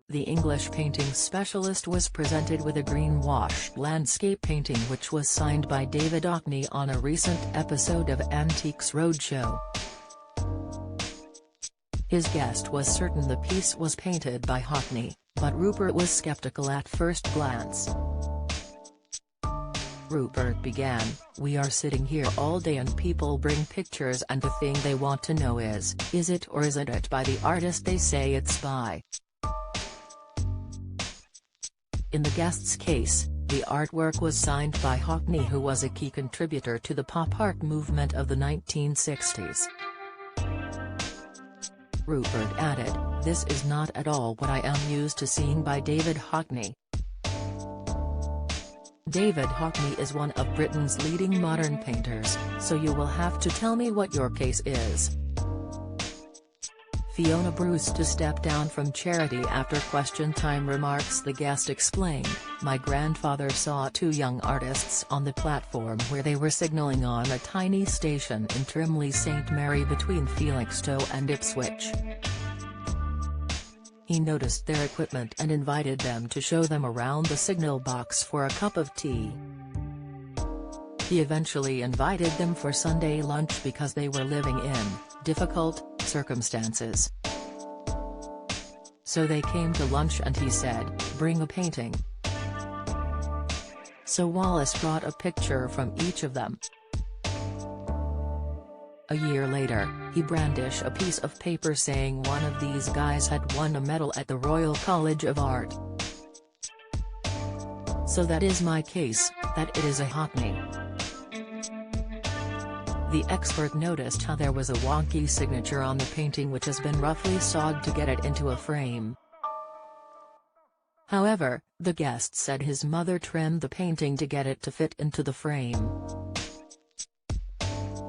The English painting specialist was presented with a green-wash landscape painting which was signed by David Hockney on a recent episode of Antiques Roadshow. His guest was certain the piece was painted by Hockney, but Rupert was skeptical at first glance. Rupert began, "We are sitting here all day and people bring pictures and the thing they want to know is it or isn't it by the artist they say it's by?" In the guest's case, the artwork was signed by Hockney, who was a key contributor to the pop art movement of the 1960s. Rupert added, "This is not at all what I am used to seeing by David Hockney. David Hockney is one of Britain's leading modern painters, so you will have to tell me what your case is." Fiona Bruce to step down from charity after question time remarks. The guest explained, "My grandfather saw two young artists on the platform where they were signalling on a tiny station in Trimley St Mary between Felixstowe and Ipswich. He noticed their equipment and invited them to show them around the signal box for a cup of tea. He eventually invited them for Sunday lunch because they were living in difficult circumstances. So they came to lunch and he said, 'Bring a painting.' So Wallace brought a picture from each of them. A year later, he brandished a piece of paper saying one of these guys had won a medal at the Royal College of Art. So that is my case, that it is a Hockney." The expert noticed how there was a wonky signature on the painting which has been roughly sawed to get it into a frame. However, the guest said his mother trimmed the painting to get it to fit into the frame.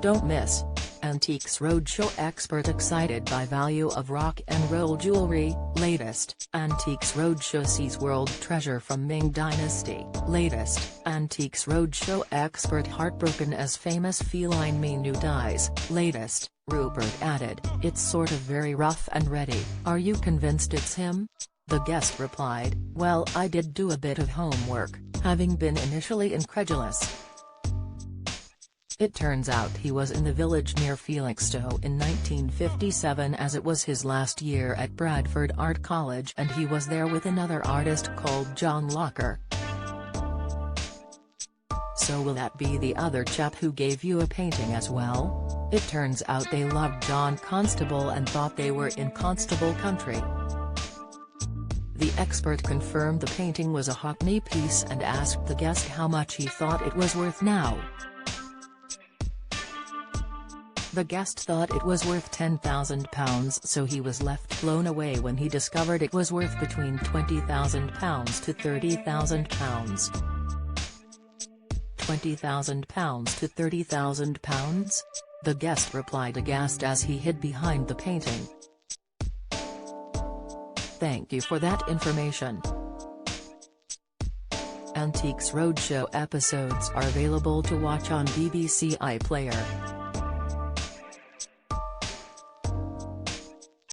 Don't miss. Antiques Roadshow expert excited by value of rock and roll jewelry. Latest, Antiques Roadshow sees world treasure from Ming Dynasty. Latest, Antiques Roadshow expert heartbroken as famous feline Minu dies. Latest, Rupert added, "It's sort of very rough and ready. Are you convinced it's him?" The guest replied, "Well, I did do a bit of homework, having been initially incredulous. It turns out he was in the village near Felixstowe in 1957 as it was his last year at Bradford Art College and he was there with another artist called John Locker. So will that be the other chap who gave you a painting as well? It turns out they loved John Constable and thought they were in Constable country." The expert confirmed the painting was a Hockney piece and asked the guest how much he thought it was worth now. The guest thought it was worth £10,000, so he was left blown away when he discovered it was worth between £20,000 to £30,000. £20,000 to £30,000? The guest replied aghast as he hid behind the painting. Thank you for that information. Antiques Roadshow episodes are available to watch on BBC iPlayer.